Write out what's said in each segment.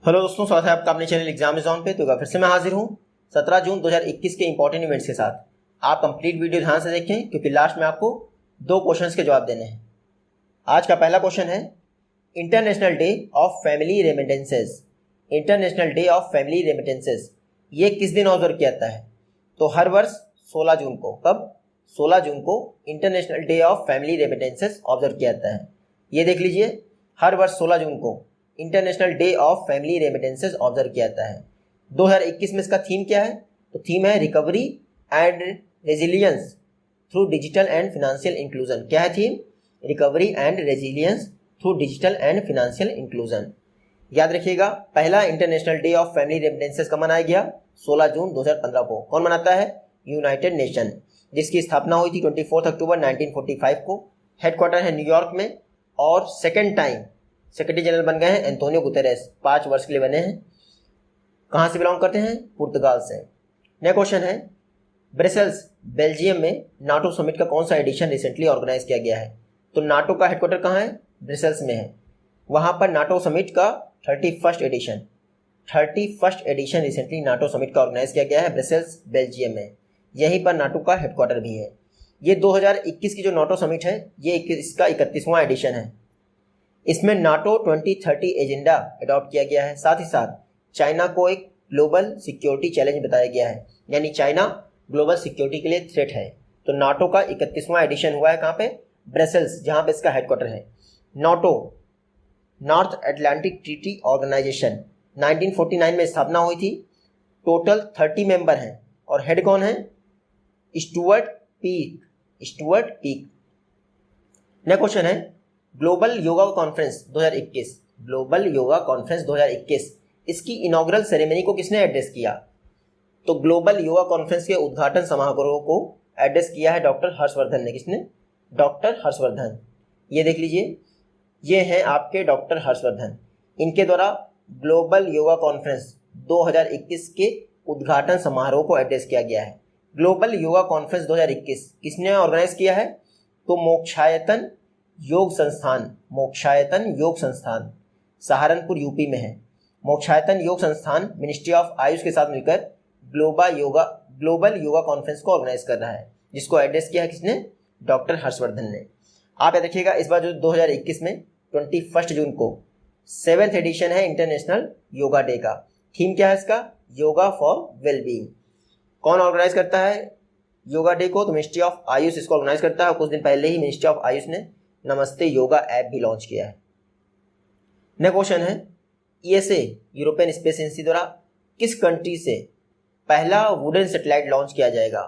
Hello दोस्तों, स्वागत है आपका अपने चैनल एग्जाम जोन पे। तो फिर से मैं हाजिर हूँ 17 जून 2021 के इंपॉर्टेंट इवेंट्स के साथ। आप कंप्लीट वीडियो ध्यान से देखें क्योंकि लास्ट में आपको 2 क्वेश्चंस के जवाब देने हैं। आज का पहला क्वेश्चन है international day of family remittances. International day of family remittances ये किस दिन ऑब्जर्व किया जाता है? तो हर वर्ष 16 जून को। कब? 16 जून को international day of family remittances observe किया जाता है। ये देख लीजिए, हर वर्ष 16 जून को international day of family remittances observe किया जाता है। 2021 में इसका थीम क्या है? तो थीम है recovery and resilience through digital and financial inclusion. क्या है theme? Recovery and resilience through digital and financial inclusion. याद रखिएगा, पहला international day of family remittances कब मनाया गया? 16 जून 2015 को। कौन मनाता है? यूनाइटेड नेशन, जिसकी स्थापना हुई थी 24 अक्टूबर 1945 को। हेडक्वार्टर है न्यूयॉर्क में और सेकेंड टाइम सेक्रेटरी जनरल बन गए हैं एंटोनियो गुतेरेस। 5 वर्ष के लिए बने हैं। कहाँ से बिलोंग करते हैं? पुर्तगाल से। नेक्स्ट क्वेश्चन है ब्रसेल्स बेल्जियम में नाटो समिट का कौन सा एडिशन रिसेंटली ऑर्गेनाइज किया गया है? तो नाटो का हेडक्वार्टर कहाँ है? ब्रसेल्स में है। वहाँ पर नाटो समिट का 31st edition recently NATO summit का ऑर्गेनाइज किया गया है ब्रसेल्स बेल्जियम में। यहीं पर नाटो का हेडक्वार्टर भी है। ये 2021 की जो नाटो समिट है ये इसका 31वां एडिशन है। इसमें नाटो 2030 एजेंडा अडॉप्ट किया गया है। साथ ही साथ चाइना को एक ग्लोबल सिक्योरिटी चैलेंज बताया गया है, यानी चाइना ग्लोबल सिक्योरिटी के लिए थ्रेट है। तो नाटो का 31वां एडिशन हुआ है कहाँ पे? ब्रसेल्स, जहाँ पे इसका हेडक्वार्टर है। NATO North Atlantic Treaty Organisation 1949 में स्थापना हुई थी। टोटल 30 मेंबर हैं और हेड कौन है? Stuart peak. नेक्स्ट क्वेश्चन है global yoga conference 2021। Global yoga conference 2021 इसकी इनॉग्रल सेरेमनी को किसने एड्रेस किया? तो ग्लोबल योगा कॉन्फ्रेंस के उद्घाटन समारोह को एड्रेस किया है डॉक्टर हर्षवर्धन ने। किसने? डॉक्टर हर्षवर्धन। ये देख लीजिए, ये हैं आपके डॉक्टर हर्षवर्धन। इनके द्वारा ग्लोबल योगा कॉन्फ्रेंस 2021 के उद्घाटन समारोह को एड्रेस किया गया है। ग्लोबल योगा कॉन्फ्रेंस 2021 किसने ऑर्गेनाइज किया है? तो मोक्षायतन योग संस्थान सहारनपुर यूपी में है। मोक्षायतन योग संस्थान मिनिस्ट्री ऑफ आयुष के साथ मिलकर ग्लोबल योगा कॉन्फ्रेंस को ऑर्गेनाइज कर रहा है, जिसको एड्रेस किया है किसने? डॉक्टर हर्षवर्धन ने। आप याद रखिएगा, इस बार जो 2021 में 21 जून को 7th एडिशन है इंटरनेशनल योगा डे का। थीम क्या है इसका? Yoga for wellbeing. कौन ऑर्गेनाइज करता है योगा डे को? तो मिनिस्ट्री ऑफ आयुष इसको ऑर्गेनाइज करता है। कुछ दिन पहले ही मिनिस्ट्री ऑफ आयुष ने नमस्ते योगा ऐप भी लॉन्च किया है। नेक्स्ट क्वेश्चन है ईएसए यूरोपियन स्पेस एजेंसी द्वारा किस कंट्री से पहला वुडन सैटेलाइट लॉन्च किया जाएगा?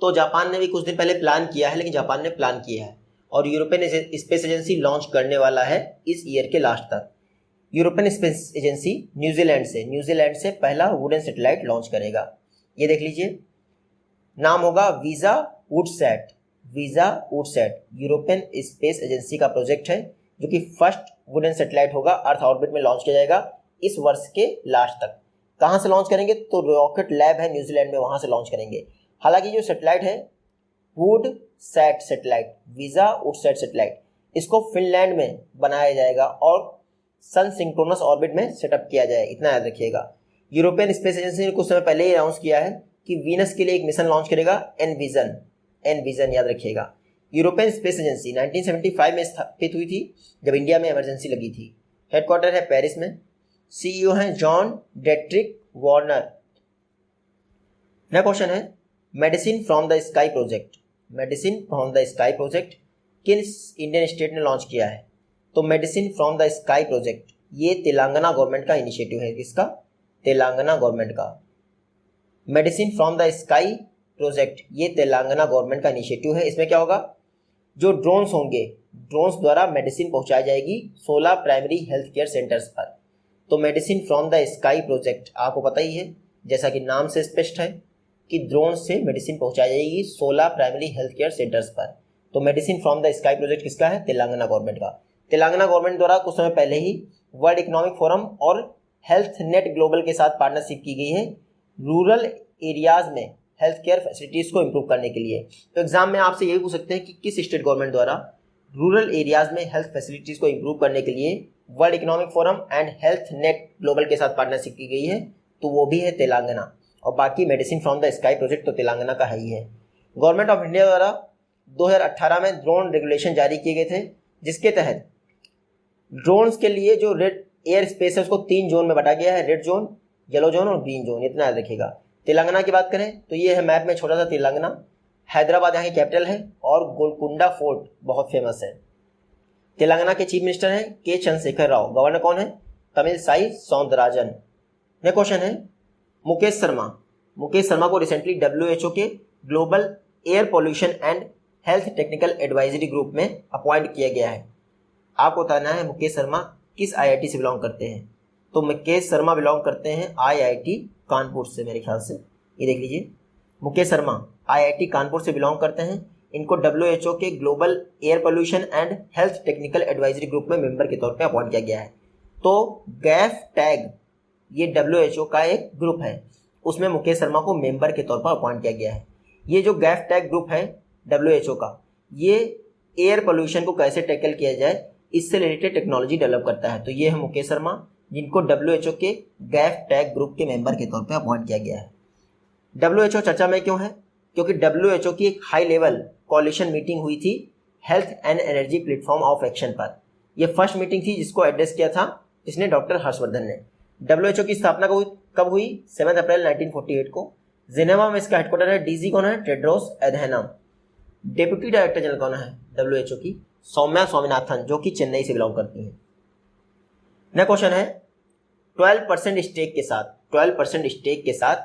तो जापान ने भी कुछ दिन पहले प्लान किया है, लेकिन जापान ने प्लान किया है और यूरोपियन स्पेस एजेंसी लॉन्च करने वाला है इस ईयर के लास्ट तक। यूरोपियन स्पेस एजेंसी न्यूजीलैंड से पहला वुडन सैटेलाइट लॉन्च करेगा। ये देख लीजिए, नाम होगा वीजा वुडसैट। यूरोपियन स्पेस एजेंसी का प्रोजेक्ट है जो कि फर्स्ट वुडन सैटेलाइट होगा, अर्थ ऑर्बिट में लॉन्च किया जाएगा इस वर्ष के लास्ट तक। कहाँ से लॉन्च करेंगे? तो रॉकेट लैब है न्यूजीलैंड में, वहाँ से लॉन्च करेंगे। हालांकि जो सैटेलाइट है वुडसैट सैटेलाइट, इसको फिनलैंड में बनाया जाएगा और सन सिंक्रोनस ऑर्बिट में सेटअप किया जाएगा। इतना याद रखिएगा। यूरोपियन स्पेस एजेंसी ने कुछ समय पहले ही अनाउंस किया है कि वीनस के लिए एक मिशन लॉन्च करेगा, एनविजन याद रखिएगा। यूरोपियन स्पेस एजेंसी 1975 में स्थापित हुई थी जब इंडिया में इमरजेंसी लगी थी। हेडक्वार्टर है पेरिस में। सीईओ हैं John Detrick Warner. Next question है medicine from the sky project किस इंडियन स्टेट ने लॉन्च किया है? तो मेडिसिन फ्रॉम द स्काई प्रोजेक्ट ये तेलंगाना गवर्नमेंट का इनिशिएटिव है। किसका? तेलंगाना गवर्नमेंट का। Medicine from the sky project ये तेलंगाना गवर्नमेंट का इनिशिएटिव है। इसमें क्या होगा? जो ड्रोन्स होंगे, ड्रोन्स द्वारा मेडिसिन पहुंचाई जाएगी 16 प्राइमरी हेल्थ केयर सेंटर्स पर। तो मेडिसिन फ्रॉम द स्काई प्रोजेक्ट आपको पता ही है, जैसा कि नाम से स्पष्ट है कि ड्रोन से मेडिसिन पहुंचाई जाएगी 16 प्राइमरी हेल्थ केयर सेंटर्स पर। तो मेडिसिन फ्रॉम द स्काई प्रोजेक्ट किसका है? तेलंगाना गवर्नमेंट का। तेलंगाना गवर्नमेंट द्वारा कुछ समय पहले ही वर्ल्ड इकोनॉमिक फोरम और हेल्थ नेट ग्लोबल के साथ पार्टनरशिप की गई है रूरल एरियाज में हेल्थ केयर फैसिलिटीज़ को इम्प्रूव करने के लिए। तो एग्जाम में आपसे यही पूछ सकते हैं कि किस स्टेट गवर्नमेंट द्वारा रूरल एरियाज में हेल्थ फैसिलिटीज़ को इम्प्रूव करने के लिए world economic forum and health net global के साथ पार्टनरशिप की गई है, तो वो भी है तेलंगाना। और बाकी medicine from the sky project तो तेलंगाना का है ही है। गवर्नमेंट ऑफ इंडिया द्वारा 2018 में ड्रोन रेगुलेशन जारी किए गए थे, जिसके तहत ड्रोन्स के लिए जो रेड एयर स्पेस है उसको 3 जोन में बांटा गया है, रेड जोन, येलो जोन और ग्रीन जोन। इतना याद रखिएगा। तेलंगाना की बात करें तो ये है मैप में छोटा सा तेलंगाना। हैदराबाद यहाँ की कैपिटल है और गोलकुंडा फोर्ट बहुत फेमस है। तेलंगाना के चीफ मिनिस्टर हैं के चंद्रशेखर राव। गवर्नर कौन है? तमिलसाई सौंदरराजन। नेक्स्ट क्वेश्चन है मुकेश शर्मा। मुकेश शर्मा को रिसेंटली WHO के global air pollution and health technical advisory group में अपॉइंट किया गया है। आपको बताना है मुकेश शर्मा किस IIT से बिलोंग करते हैं। तो मुकेश शर्मा बिलोंग करते हैं IIT कानपुर से, मेरे ख्याल से। ये देख लीजिए, मुकेश शर्मा IIT कानपुर से बिलोंग करते हैं। इनको WHO के global air pollution and health technical advisory group में मेंबर के तौर पे अपॉइंट किया गया है। तो गैफ टैग ये WHO का एक ग्रुप है, उसमें मुकेश शर्मा को मेंबर के तौर पर अपॉइंट किया गया है। ये जो गैफ टैग ग्रुप है WHO का, ये एयर पोल्यूशन को कैसे टैकल किया जाए इससे रिलेटेड टेक्नोलॉजी डेवलप करता है। तो ये है मुकेश शर्मा, जिनको WHO के गैफ टैग ग्रुप के मेंबर के तौर पे अपॉइंट किया गया है। WHO चर्चा में क्यों है? क्योंकि WHO की एक हाई लेवल कोalition मीटिंग हुई थी health and energy platform of action पर। यह फर्स्ट मीटिंग थी जिसको एड्रेस किया था इसने डॉक्टर हर्षवर्धन ने। WHO की स्थापना कब हुई? 7 अप्रैल 1948 को। जिनेवा में इसका हेडक्वार्टर है। डीजी कौन है? टेड्रोस एधेनम। डेप्यूटी डायरेक्टर जनरल कौन है WHO की? सौम्या स्वामीनाथन, जो कि चेन्नई से बिलोंग करती हैं। नेक्स्ट क्वेश्चन है 12% स्टेक के साथ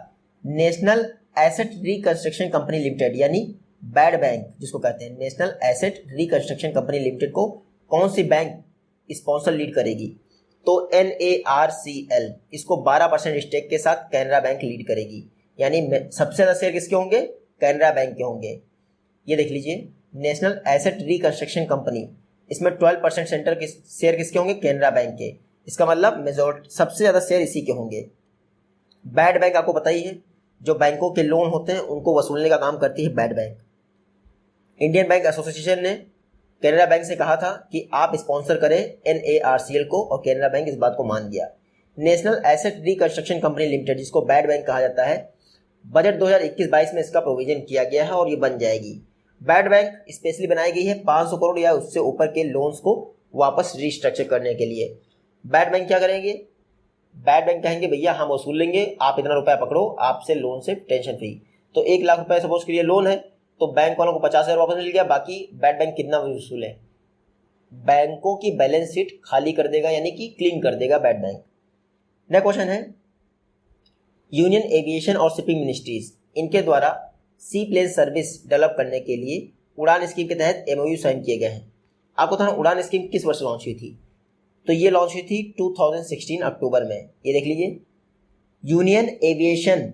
national asset reconstruction company limited यानी बैड बैंक जिसको कहते हैं, national asset reconstruction company limited को कौन सी बैंक स्पॉन्सर लीड करेगी? तो NARCL, इसको 12% स्टेक के साथ कैनरा बैंक लीड करेगी। यानी सबसे ज़्यादा शेयर किसके होंगे? कैनरा बैंक के होंगे। ये देख लीजिए, नेशनल एसेट रिकंस्ट्रक्शन कंपनी, इसमें 12% शेयर किसके होंगे? कैनरा बैंक के। इसका मतलब मेजॉरिटी सबसे ज़्यादा शेयर इसी के होंगे। बैड बैंक आपको पता ही है, जो बैंकों के लोन होते हैं उनको वसूलने का काम करती है bad bank. Indian bank association ने कैनरा बैंक से कहा था कि आप स्पॉन्सर करें NARCL को, और कैनरा बैंक इस बात को मान गया। National asset reconstruction company limited, जिसको बैड बैंक कहा जाता है, बजट 2021-22 में इसका प्रोविजन किया गया है और ये बन जाएगी। बैड बैंक स्पेशली बनाई गई है 500 करोड़ या उससे ऊपर के लोन्स को वापस रिस्ट्रक्चर करने के लिए। बैड बैंक क्या करेंगे? बैड बैंक कहेंगे भैया हम वसूल लेंगे, आप इतना रुपया पकड़ो, आपसे लोन से टेंशन फ्री। तो 1 लाख रुपए सपोज करिए लोन है, तो बैंक वालों को 50,000 वापस मिल गया, बाकी बैड बैंक कितना वसूल है? बैंकों की बैलेंस शीट खाली कर देगा, यानी कि क्लीन कर देगा बैड बैंक। नेक्स्ट क्वेश्चन है यूनियन एविएशन और शिपिंग मिनिस्ट्रीज, इनके द्वारा सी प्लेन सर्विस डेवलप करने के लिए उड़ान स्कीम के तहत MOU साइन किए गए हैं। आपको था उड़ान स्कीम किस वर्ष लॉन्च हुई थी? तो ये लॉन्च हुई थी 2016 अक्टूबर में। ये देख लीजिए, यूनियन एविएशन,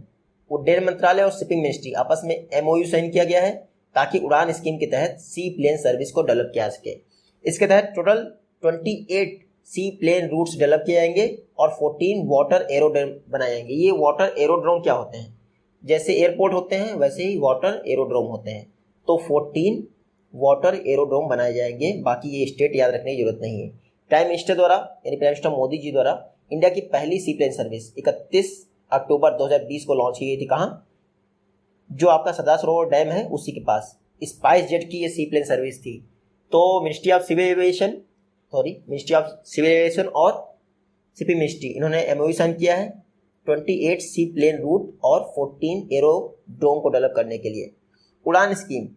उड्डयन मंत्रालय और शिपिंग मिनिस्ट्री आपस में MOU साइन किया गया है ताकि उड़ान स्कीम के तहत सी प्लेन सर्विस को डेवलप किया सके। इसके तहत टोटल 28 सी प्लेन रूट्स डेवलप किए जाएंगे और 14 वाटर एरोड्रोम बनाए जाएंगे। ये वाटर एरोड्रोम क्या होते हैं? जैसे एयरपोर्ट होते हैं वैसे ही वाटर एरोड्रोम होते हैं। तो 14 वाटर एरोड्रोम बनाए जाएंगे। बाकी ये स्टेट याद रखने की जरूरत नहीं है। प्राइम मिनिस्टर द्वारा यानी प्राइम मिनिस्टर मोदी जी द्वारा इंडिया की पहली सी प्लेन सर्विस 31 अक्टूबर 2020 को लॉन्च की गई थी। कहाँ? जो आपका सरदार सरोवर डैम है उसी के पास स्पाइस जेट की ये सी प्लेन सर्विस थी। तो मिनिस्ट्री ऑफ सिविल एविएशन और शिपिंग मिनिस्ट्री, इन्होंने MOU साइन किया है 28 सी प्लेन रूट और 14 एरोड्रोम को डेवलप करने के लिए। उड़ान स्कीम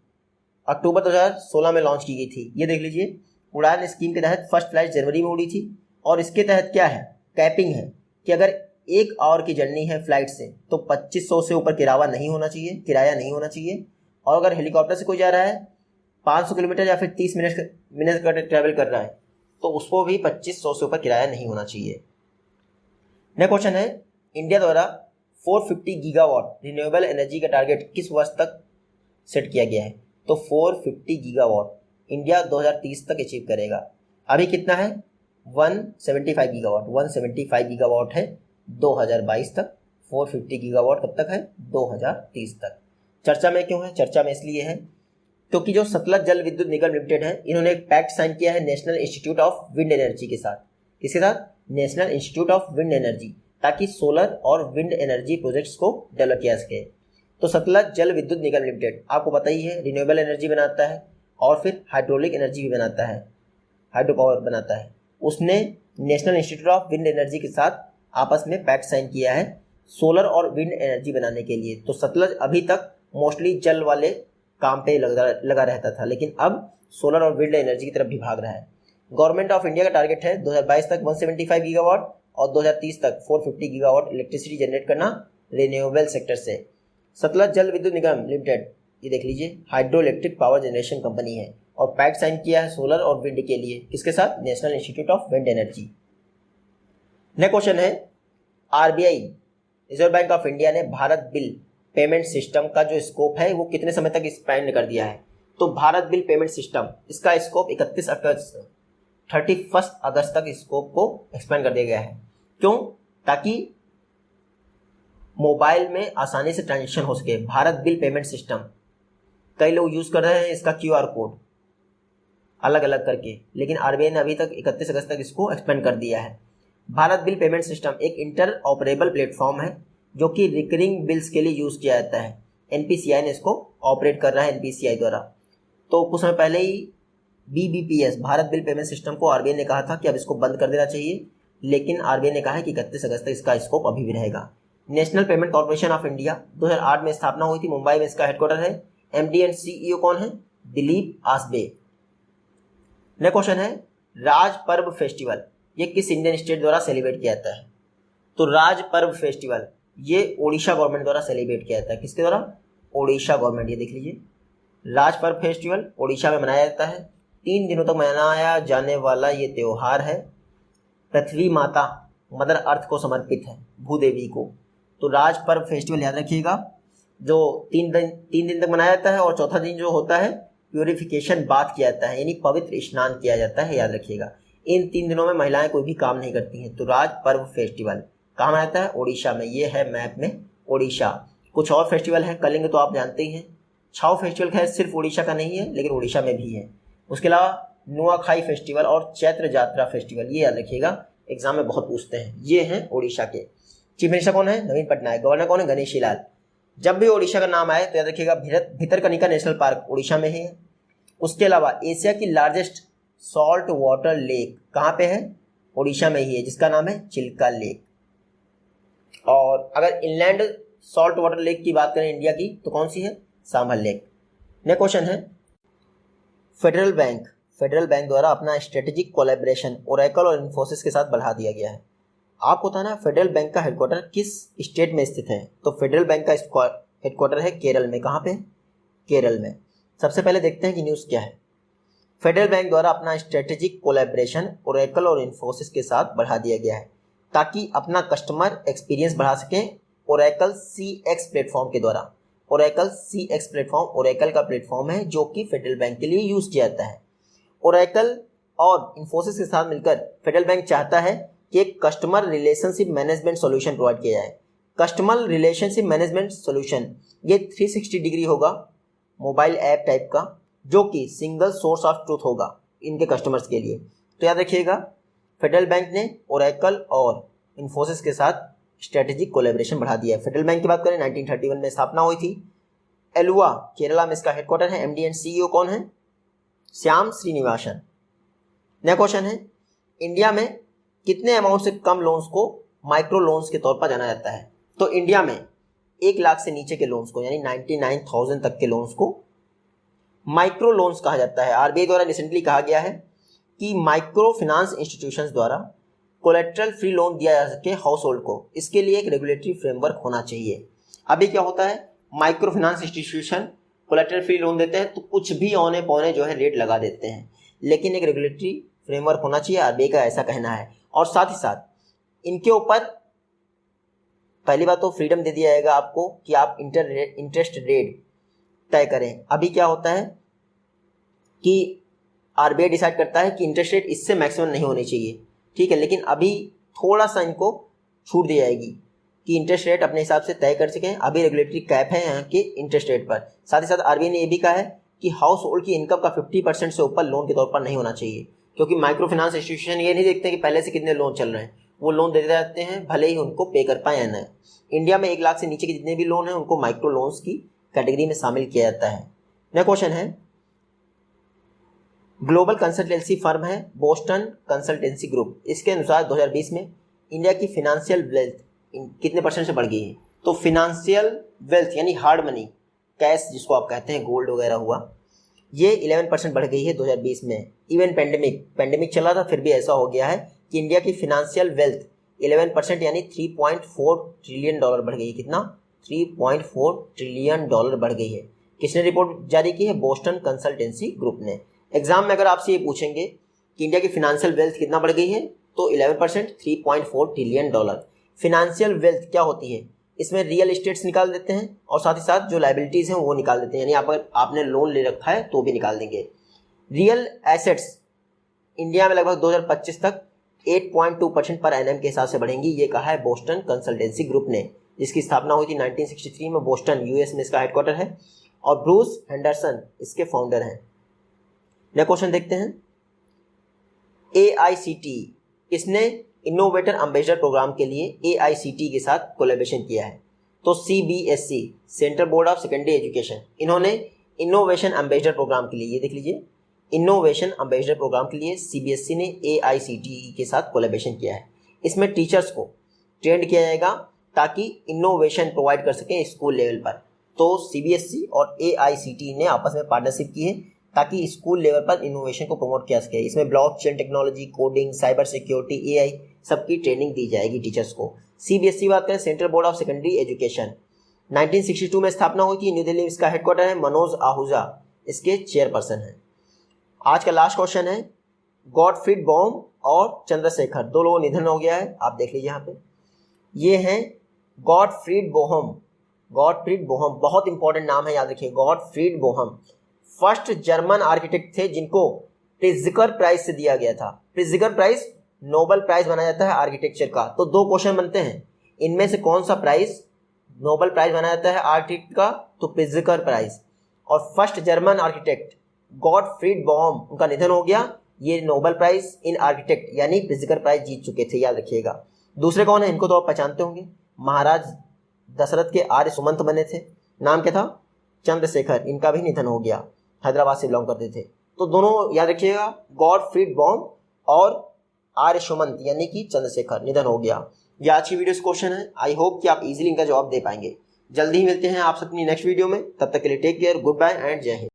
अक्टूबर 2016 में लॉन्च की गई थी। ये देख लीजिए, उड़ान स्कीम के तहत फर्स्ट फ्लाइट जनवरी में उड़ी थी और इसके तहत क्या है? कैपिंग है कि अगर 1 आवर की जर्नी है फ्लाइट से तो 2500 से ऊपर किराया नहीं होना चाहिए। और अगर हेलीकॉप्टर से कोई जा रहा है 500 किलोमीटर या फिर 30 मिनट का ट्रैवल कर रहा है तो उसको भी 2500 से ऊपर किराया नहीं होना चाहिए। नेक्स्ट क्वेश्चन है इंडिया द्वारा 450 गीगावाट रिन्यूएबल एनर्जी का टारगेट किस वर्ष तक सेट किया गया है? तो 450 गीगावाट इंडिया 2030 तक अचीव करेगा। अभी कितना है? 175 गीगावाट है 2022 तक। 450 गीगावाट कब तक है? 2030 तक। चर्चा में क्यों है? चर्चा में इसलिए है क्योंकि जो सतलज जल विद्युत निगम लिमिटेड है, इन्होंने एक पैक्ट साइन किया है national institute of wind energy के साथ। किसके साथ? National institute of wind energy, ताकि सोलर और विंड एनर्जी प्रोजेक्ट्स को डेवलप किया सके। तो सतलज जल विद्युत निगम लिमिटेड आपको पता ही है, रिन्यूएबल एनर्जी बनाता है और फिर हाइड्रोलिक एनर्जी भी बनाता है, हाइड्रो पावर बनाता है। उसने national institute of wind energy के साथ आपस में पैक्ट साइन किया है सोलर और विंड एनर्जी बनाने के लिए। तो सतलज अभी तक मोस्टली जल वाले काम पे लगा रहता था, लेकिन अब सोलर और विंड एनर्जी की तरफ भी भाग रहा है। गवर्नमेंट ऑफ इंडिया का टारगेट है 2022 तक 175 गीगावाट और 2030 तक 450 गीगावाट इलेक्ट्रिसिटी जनरेट करना रिन्यूएबल सेक्टर से। सतलज जल विद्युत निगम लिमिटेड, ये देख लीजिए, hydro electric power generation company है और पैक्ट साइन किया है सोलर और विंड के लिए। किसके साथ? National institute of wind energy. Next question है, RBI reserve bank of India ने भारत बिल पेमेंट सिस्टम का जो स्कोप है वो कितने समय तक एक्सपेंड कर दिया है? तो भारत बिल पेमेंट सिस्टम, इसका स्कोप 31 अगस्त तक स्कोप को एक्सपेंड कर दिया गया है। क्यों? ताकि मोबाइल में आसानी से ट्रांजेक्शन हो सके। भारत बिल पेमेंट सिस्टम कई लोग यूज कर रहे हैं इसका QR कोड अलग अलग करके, लेकिन आरबीआई ने अभी तक 31 अगस्त तक इसको एक्सपेंड कर दिया है। भारत बिल पेमेंट सिस्टम एक इंटर ऑपरेबल प्लेटफॉर्म है जो कि रिकरिंग बिल्स के लिए यूज किया जाता है। NPCI ने इसको ऑपरेट कर रहा है, NPCI द्वारा। तो कुछ समय पहले ही BBPS Bharat bill payment system को आरबीआई ने कहा था कि अब इसको बंद कर देना चाहिए, लेकिन आरबीआई ने कहा है कि 31 अगस्त तक इसका स्कोप अभी भी रहेगा। National payment corporation of India 2008 में स्थापना हुई थी, मुंबई में इसका हेडक्वार्टर है। MD एंड CEO कौन है? दिलीप आसबे। नेक्स्ट क्वेश्चन है, राज पर्व फेस्टिवल ये किस इंडियन स्टेट द्वारा सेलिब्रेट किया जाता है? तो राज पर्व फेस्टिवल ये ओडिशा गवर्नमेंट द्वारा सेलिब्रेट किया जाता है। किसके द्वारा? ओडिशा गवर्नमेंट। ये देख लीजिए, राज पर्व फेस्टिवल ओडिशा में मनाया जाता है। 3 दिनों तक मनाया जाने वाला ये त्योहार है, पृथ्वी माता मदर अर्थ को समर्पित है, भूदेवी को। तो राज पर्व फेस्टिवल याद रखिएगा, जो 3 दिन तक मनाया जाता है और चौथा दिन जो होता है प्यूरिफिकेशन बाथ किया जाता है, यानी पवित्र स्नान किया जाता है। याद रखिएगा, इन 3 दिनों में महिलाएं कोई भी काम नहीं करती हैं। तो राज पर्व फेस्टिवल कहाँ मनाया जाता है? ओडिशा में। ये है मैप में ओडिशा। कुछ और फेस्टिवल है, कलिंग तो आप जानते ही हैं। छाऊ फेस्टिवल है, सिर्फ ओडिशा का नहीं है लेकिन ओडिशा में भी है। उसके अलावा नुआखाई फेस्टिवल और चैत्र यात्रा फेस्टिवल, ये याद रखिएगा, एग्जाम में बहुत पूछते हैं। ये हैं ओडिशा के। चीफ मिनिस्टर कौन है? नवीन पटनायक। गवर्नर कौन है? गणेशी लाल। जब भी ओडिशा का नाम आए तो याद रखिएगा, भितरकनिका नेशनल पार्क ओडिशा में ही है। उसके अलावा एशिया की लार्जेस्ट सॉल्ट वाटर लेक कहाँ पे है? ओडिशा में ही है, जिसका नाम है चिल्का लेक। और अगर इनलैंड सॉल्ट वाटर लेक की बात करें इंडिया की, तो कौन सी है? सांभर लेक। नेक्स्ट क्वेश्चन है, फेडरल बैंक द्वारा अपना स्ट्रेटेजिक कोलैबोरेशन ओरेकल और इन्फोसिस के साथ बढ़ा दिया गया है। आपको पता है ना, फेडरल बैंक का हेडक्वार्टर किस स्टेट में स्थित है? तो फेडरल बैंक का हेडक्वार्टर है केरल में। कहाँ पे? केरल में। सबसे पहले देखते हैं कि न्यूज़ क्या है। फेडरल बैंक द्वारा अपना स्ट्रेटेजिक कोलैबोरेशन ओरेकल और इन्फोसिस के साथ बढ़ा दिया गया है ताकि अपना कस्टमर एक्सपीरियंस बढ़ा सकें ओरेकल CX प्लेटफॉर्म के द्वारा। ओरेकल CX प्लेटफॉर्म ओरेकल का प्लेटफॉर्म है जो कि फेडरल बैंक के लिए यूज किया जाता है। ओरेकल और इन्फोसिस के साथ मिलकर फेडरल बैंक चाहता है कि एक customer relationship management solution provide किया जाए। कस्टमर रिलेशनशिप मैनेजमेंट सॉल्यूशन ये 360 डिग्री होगा, मोबाइल ऐप टाइप का, जो कि सिंगल सोर्स ऑफ ट्रूथ होगा इनके कस्टमर्स के लिए। तो याद रखिएगा, फेडरल बैंक ने ओरेकल और इन्फोसिस के साथ स्ट्रेटेजिक कोलैबोरेशन बढ़ा दिया है। फेडरल बैंक की बात करें 1931 में स्थापना हुई थी। एलुआ केरला में इसका हेडक्वार्टर है। MD एंड CEO कौन है? श्याम श्रीनिवासन। नेक्स्ट क्वेश्चन है, इंडिया में कितने अमाउंट से कम लोन्स को माइक्रो लोन्स के तौर पर जाना जाता है? तो इंडिया में 1 लाख से नीचे के लोन्स को, यानी 99,000 तक के लोन्स को माइक्रो लोन्स कहा जाता है। आरबीआई द्वारा रिसेंटली कहा गया है कि माइक्रो फाइनेंस इंस्टीट्यूशंस द्वारा कोलेट्रल फ्री लोन दिया जा सके हाउस होल्ड को, इसके लिए एक रेगुलेटरी फ्रेमवर्क होना चाहिए। अभी क्या होता है, micro finance institution collateral free loan देते हैं तो कुछ भी औने पौने जो है रेट लगा देते हैं, लेकिन एक रेगुलेटरी फ्रेमवर्क होना चाहिए, आरबीआई का ऐसा कहना है। और साथ ही साथ इनके ऊपर पहली बात तो फ्रीडम दे दिया जाएगा आपको कि आप इंटरेस्ट रेट तय करें। अभी क्या होता है कि आरबीआई डिसाइड करता है कि इंटरेस्ट रेट इससे मैक्सिमम नहीं होनी चाहिए, ठीक है, लेकिन अभी थोड़ा सा इनको छूट दी जाएगी कि इंटरेस्ट रेट अपने हिसाब से तय कर सकें। अभी रेगुलेटरी कैप है यहाँ के इंटरेस्ट रेट पर। साथ ही साथ आरबीआई ने यह भी कहा है कि हाउस होल्ड की इनकम का 50% से ऊपर लोन के तौर पर नहीं होना चाहिए, क्योंकि माइक्रो फाइनेंस इंस्टीट्यूशन ये नहीं देखते कि पहले से कितने लोन चल रहे हैं, वो लोन देते रहते हैं भले ही उनको पे कर पाए या नहीं। इंडिया में 1 लाख से नीचे के जितने भी लोन हैं उनको माइक्रो लोन्स की कैटेगरी में शामिल किया जाता है। नेक्स्ट क्वेश्चन है, ग्लोबल कंसल्टेंसी फर्म है बोस्टन कंसल्टेंसी ग्रुप, इसके अनुसार 2020 में इंडिया की फिनेंशियल वेल्थ कितने % से बढ़ गई है? तो फिनेंशियल वेल्थ यानी हार्ड मनी, कैश जिसको आप कहते हैं, गोल्ड वगैरह हुआ, ये 11% बढ़ गई है 2020 में। इवन पेंडेमिक चला था फिर भी ऐसा हो गया है कि इंडिया की फिनेंशियल वेल्थ 11% यानी $3.4 ट्रिलियन बढ़ गई है। कितना? $3.4 ट्रिलियन बढ़ गई है। किसने रिपोर्ट जारी की है? बोस्टन कंसल्टेंसी ग्रुप ने। एग्जाम में अगर आपसे ये पूछेंगे कि इंडिया की फिनेंशियल वेल्थ कितना बढ़ गई है, तो 11% $3.4 ट्रिलियन। फिनेंशियल वेल्थ क्या होती है? इसमें रियल एस्टेट्स निकाल देते हैं और साथ ही साथ जो लाइबिलिटीज़ हैं वो निकाल देते हैं, यानी अगर आपने लोन ले रखा है तो भी निकाल देंगे। रियल एसेट्स इंडिया में लगभग 2025 तक 8.2% पर एनएम के हिसाब से बढ़ेंगी, ये कहा है बोस्टन कंसल्टेंसी ग्रुप ने, जिसकी स्थापना हुई थी 1963 में। बोस्टन यूएस में इसका हेडक्वार्टर है और ब्रूस हेंडरसन इसके फाउंडर हैं। नेक्स्ट क्वेश्चन देखते हैं, AICTE इसने इनोवेटर एम्बेसडर प्रोग्राम के लिए AICTE के साथ कोलैबोरेशन किया है। तो CBSE central board of secondary education, इन्होंने इनोवेशन एम्बेसडर प्रोग्राम के लिए, ये देख लीजिए, इनोवेशन एम्बेसडर प्रोग्राम के लिए CBSE ने AICTE के साथ कोलैबोरेशन किया है। इसमें टीचर्स को ट्रेंड किया जाएगा ताकि इनोवेशन प्रोवाइड कर सकें स्कूल लेवल पर। तो CBSE और AICTE ने आपस में पार्टनरशिप की है ताकि स्कूल लेवल पर इनोवेशन को प्रमोट किया सके। इसमें blockchain technology, coding, cyber security, AI सबकी ट्रेनिंग दी जाएगी टीचर्स को। CBSE बात करें, central board of secondary education, 1962 में स्थापना हुई थी, न्यू दिल्ली में इसका हेडक्वार्टर है। मनोज आहूजा इसके चेयरपर्सन हैं। आज का लास्ट क्वेश्चन है, गॉटफ्रीड बॉम और चंद्रशेखर, 2 लोगों निधन हो गया है, आप देख लीजिए यहाँ पे। ये हैं गॉटफ्रीड बोहम, बहुत इंपॉर्टेंट नाम है, याद रखिए, Gottfried Boehm first German architect थे जिनको प्रिट्जकर प्राइज से दिया गया था। प्रिट्जकर प्राइज नोबेल प्राइज माना जाता है आर्किटेक्चर का। तो 2 क्वेश्चन बनते हैं, इनमें से कौन सा प्राइज नोबेल प्राइज माना जाता है आर्किटेक्ट का? तो प्रिट्जकर प्राइज। और first German architect Gottfried Böhm, उनका निधन हो गया, ये नोबेल प्राइज इन आर्किटेक्ट यानी प्रिट्जकर प्राइज जीत चुके थे, याद रखिएगा। दूसरे कौन है? इनको तो आप पहचानते होंगे, महाराज दशरथ के आर्य सुमंत बने थे, नाम क्या था? चंद्रशेखर, इनका भी निधन हो गया, हैदराबाद से बिलोंग करते थे। तो दोनों याद रखिएगा, गॉटफ्रीड बॉम और आर्य सुमंत यानी कि चंद्रशेखर, निधन हो गया। यह आज की वीडियो से क्वेश्चन है, आई होप कि आप इजीली इनका जवाब दे पाएंगे। जल्दी ही मिलते हैं आपसे अपनी नेक्स्ट वीडियो में, तब तक के लिए take care, goodbye and जय हिंद।